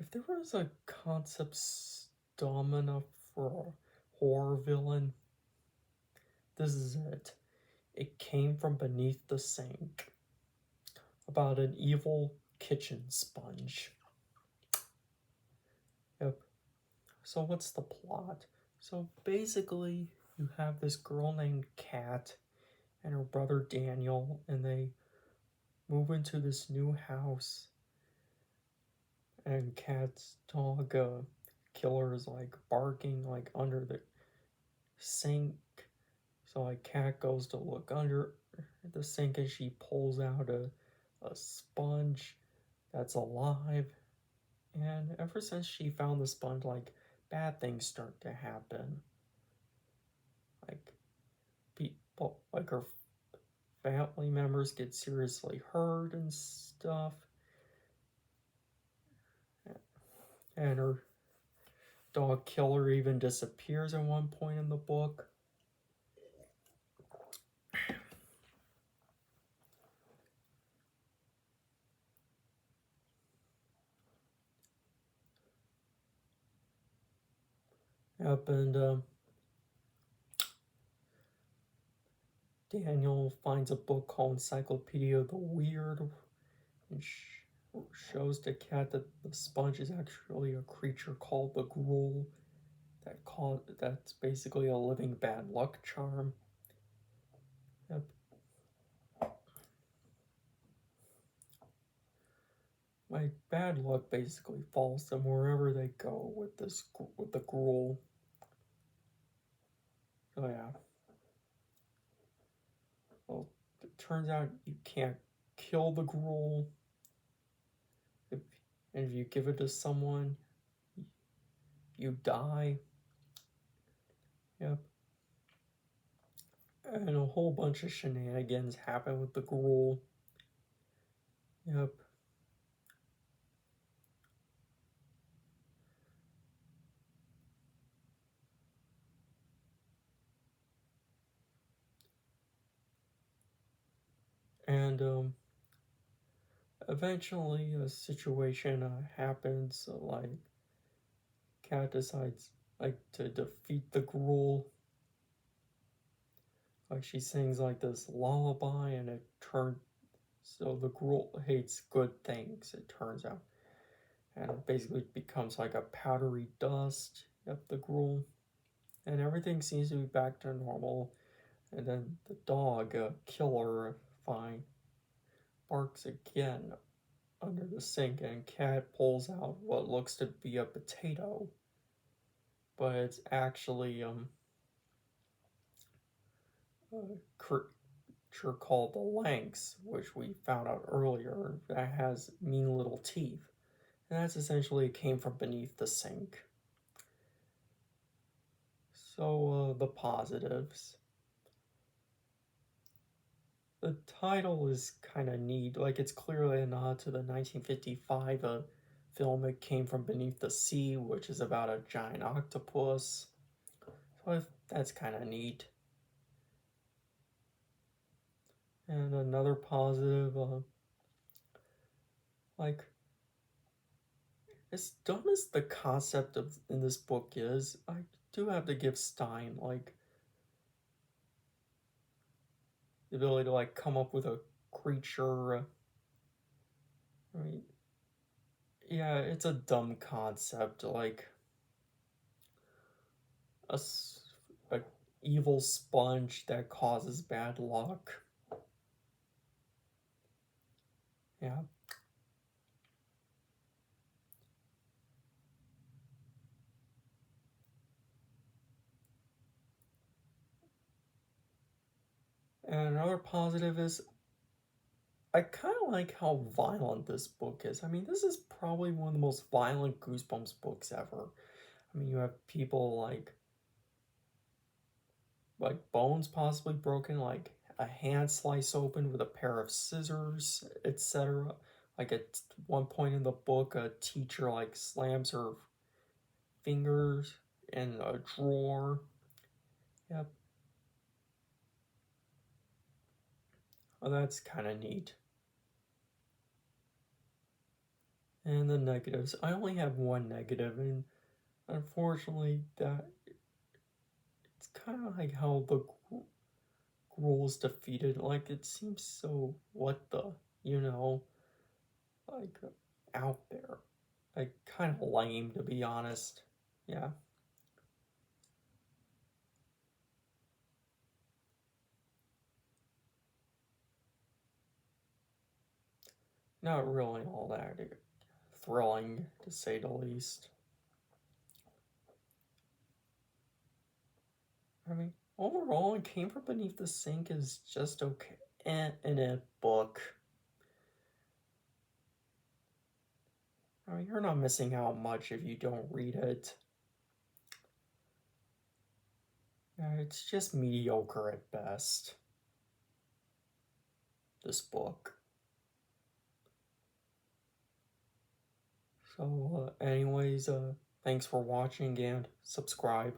If there was a concept stamina for a horror villain, this is it. It came from beneath the sink. About an evil kitchen sponge. Yep. So what's the plot? So basically, you have this girl named Kat and her brother Daniel, and they move into this new house. And Kat's dog killer is like barking like under the sink. So like Kat goes to look under the sink and she pulls out a sponge that's alive. And ever since she found the sponge, like bad things start to happen. Like people, like her family members get seriously hurt and stuff. And her dog killer even disappears at one point in the book. Yep, and Daniel finds a book called Encyclopedia of the Weird and shows to Kat that the sponge is actually a creature called the Gruel that's basically a living bad luck charm. Yep. My bad luck basically falls them wherever they go with the Gruel. So yeah. Well, it turns out you can't kill the Gruel. If, and if you give it to someone, you die. Yep. And a whole bunch of shenanigans happen with the Gruel. Yep. And eventually a situation happens. Like Kat decides like to defeat the Gruel. Like she sings like this lullaby, and it turns so the Gruel hates good things. It turns out, and it basically becomes like a powdery dust. Yep, the Gruel, and everything seems to be back to normal. And then the dog, killer, fine, barks again under the sink, and Kat pulls out what looks to be a potato, but it's actually a creature called the Lynx, which we found out earlier that has mean little teeth, and that's essentially came from beneath the sink. So the positives. The title is kind of neat. Like it's clearly a nod to the 1955 film It Came From Beneath the Sea, which is about a giant octopus. So that's kind of neat. And another positive, like as dumb as the concept of in this book is, I do have to give Stein like the ability to like come up with a creature. I mean, yeah, it's a dumb concept, like a evil sponge that causes bad luck. Yeah. And another positive is I kind of like how violent this book is. I mean, this is probably one of the most violent Goosebumps books ever. I mean, you have people bones possibly broken, like a hand slice open with a pair of scissors, etc. Like at one point in the book, a teacher like slams her fingers in a drawer. Yep. Oh, that's kind of neat. And the negatives. I only have one negative, and unfortunately, that it's kind of like how the Gruul's defeated. Like, it seems so, what the, you know, like, out there. Like, kind of lame, to be honest. Yeah. Not really all that thrilling, to say the least. I mean, overall, It Came From Beneath the Sink is just okay. In a book. I mean, you're not missing out much if you don't read it. Yeah, it's just mediocre at best. This book. So, anyways, thanks for watching and subscribe.